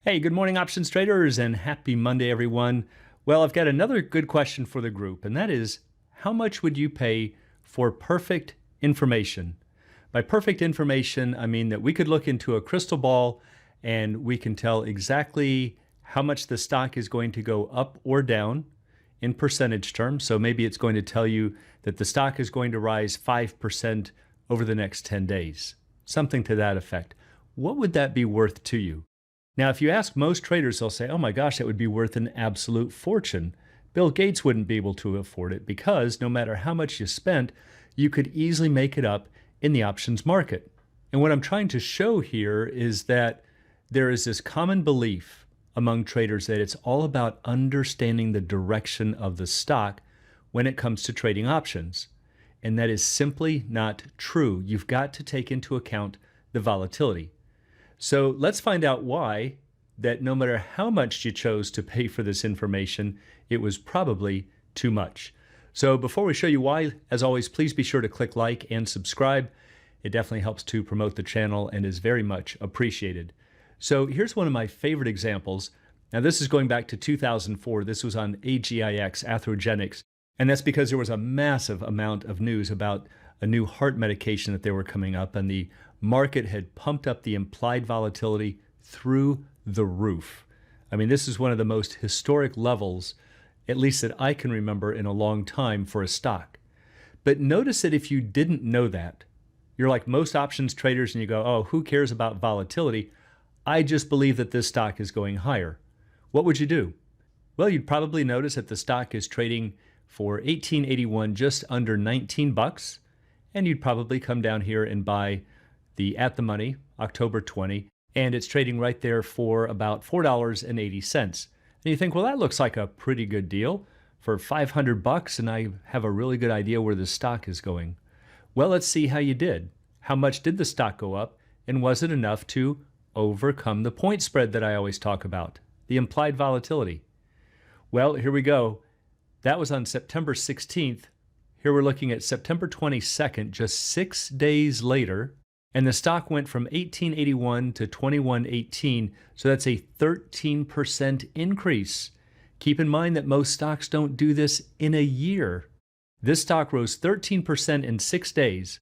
Hey, good morning, options traders, and happy Monday, everyone. Well, I've got another good question for the group, and that is, how much would you pay for perfect information? By perfect information, I mean that we could look into a crystal ball and we can tell exactly how much the stock is going to go up or down in percentage terms. So maybe it's going to tell you that the stock is going to rise 5% over the next 10 days, something to that effect. What would that be worth to you? Now, if you ask most traders, they'll say, oh my gosh, that would be worth an absolute fortune. Bill Gates wouldn't be able to afford it because no matter how much you spent, you could easily make it up in the options market. And what I'm trying to show here is that there is this common belief among traders that it's all about understanding the direction of the stock when it comes to trading options. And that is simply not true. You've got to take into account the volatility. So let's find out why that no matter how much you chose to pay for this information, it was probably too much. So before we show you why, as always, please be sure to click like and subscribe. It definitely helps to promote the channel and is very much appreciated. So here's one of my favorite examples. Now this is going back to 2004. This was on AGIX, Atherogenics, and that's because there was a massive amount of news about a new heart medication that they were coming up, and the market had pumped up the implied volatility through the roof. I mean, this is one of the most historic levels, at least that I can remember in a long time for a stock. But notice that if you didn't know that, you're like most options traders and you go, oh, who cares about volatility? I just believe that this stock is going higher. What would you do? Well, you'd probably notice that the stock is trading for 1881, just under 19 bucks, and you'd probably come down here and buy the at the money, October 20, and it's trading right there for about $4.80. And you think, well, that looks like a pretty good deal for 500 bucks, and I have a really good idea where the stock is going. Well, let's see how you did. How much did the stock go up, and was it enough to overcome the point spread that I always talk about, the implied volatility? Well, here we go. That was on September 16th. Here we're looking at September 22nd, just 6 days later. And the stock went from 1881 to 2118, so that's a 13% increase. Keep in mind that most stocks don't do this in a year. This stock rose 13% in 6 days.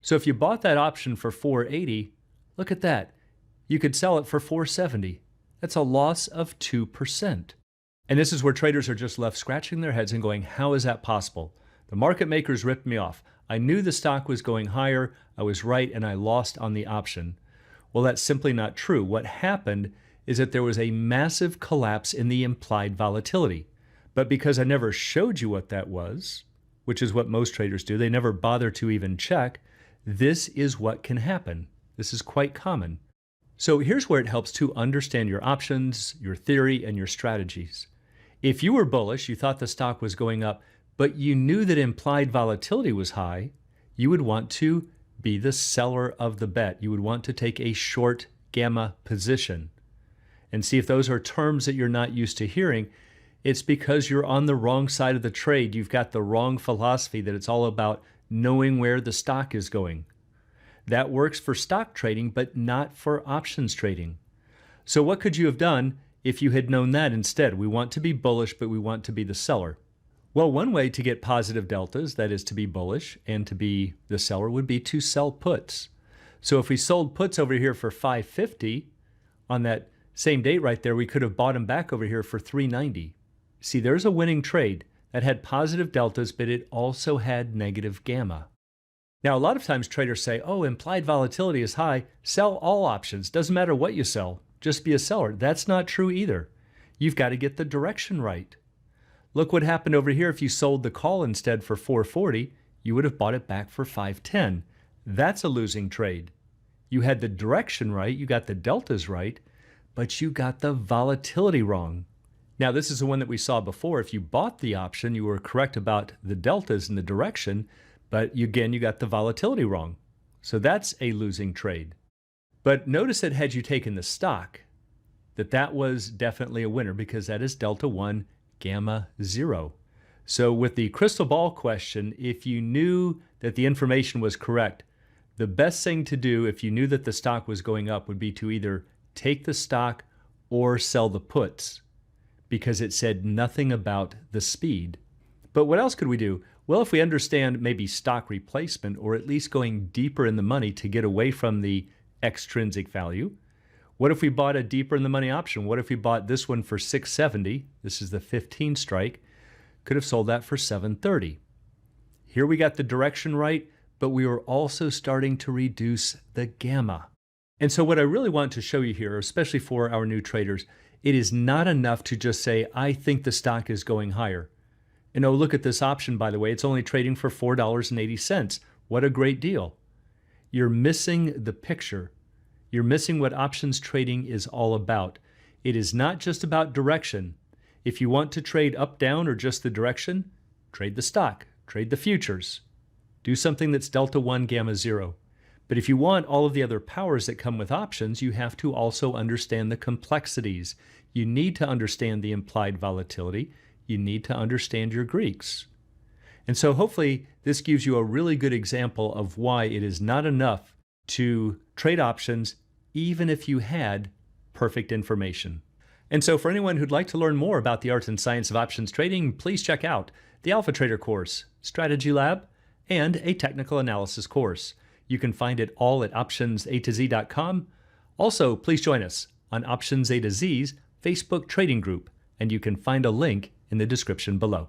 So if you bought that option for 480, look at that. You could sell it for 470. That's a loss of 2%. And this is where traders are just left scratching their heads and going, how is that possible? The market makers ripped me off. I knew the stock was going higher, I was right, and I lost on the option. Well, that's simply not true. What happened is that there was a massive collapse in the implied volatility. But because I never showed you what that was, which is what most traders do, they never bother to even check, this is what can happen. This is quite common. So here's where it helps to understand your options, your theory, and your strategies. If you were bullish, you thought the stock was going up, but you knew that implied volatility was high, you would want to be the seller of the bet. You would want to take a short gamma position. And see if those are terms that you're not used to hearing. It's because you're on the wrong side of the trade. You've got the wrong philosophy that it's all about knowing where the stock is going. That works for stock trading, but not for options trading. So what could you have done if you had known that instead? We want to be bullish, but we want to be the seller. Well, one way to get positive deltas, that is to be bullish and to be the seller, would be to sell puts. So if we sold puts over here for 550 on that same date right there, we could have bought them back over here for 390. See, there's a winning trade that had positive deltas, but it also had negative gamma. Now, a lot of times traders say, oh, implied volatility is high, sell all options. Doesn't matter what you sell, just be a seller. That's not true either. You've got to get the direction right. Look what happened over here. If you sold the call instead for 440, you would have bought it back for 510. That's a losing trade. You had the direction right, you got the deltas right, but you got the volatility wrong. Now, this is the one that we saw before. If you bought the option, you were correct about the deltas and the direction, but again, you got the volatility wrong. So that's a losing trade. But notice that had you taken the stock, that was definitely a winner because that is delta 1, gamma 0. So with the crystal ball question, if you knew that the information was correct, the best thing to do if you knew that the stock was going up would be to either take the stock or sell the puts because it said nothing about the speed. But what else could we do? Well, if we understand maybe stock replacement, or at least going deeper in the money to get away from the extrinsic value. What if we bought a deeper in the money option? What if we bought this one for 670? This is the 15 strike. Could have sold that for 730. Here we got the direction right, but we were also starting to reduce the gamma. And so what I really want to show you here, especially for our new traders, it is not enough to just say, I think the stock is going higher. And oh, look at this option, by the way. It's only trading for $4.80. What a great deal. You're missing the picture. You're missing what options trading is all about. It is not just about direction. If you want to trade up, down, or just the direction, trade the stock, trade the futures. Do something that's delta 1, gamma 0. But if you want all of the other powers that come with options, you have to also understand the complexities. You need to understand the implied volatility. You need to understand your Greeks. And so hopefully this gives you a really good example of why it is not enough to trade options even if you had perfect information. And so for anyone who'd like to learn more about the art and science of options trading, please check out the Alpha Trader course, Strategy Lab, and a technical analysis course. You can find it all at optionsatoz.com. Also, please join us on Options A to Z's Facebook trading group, and you can find a link in the description below.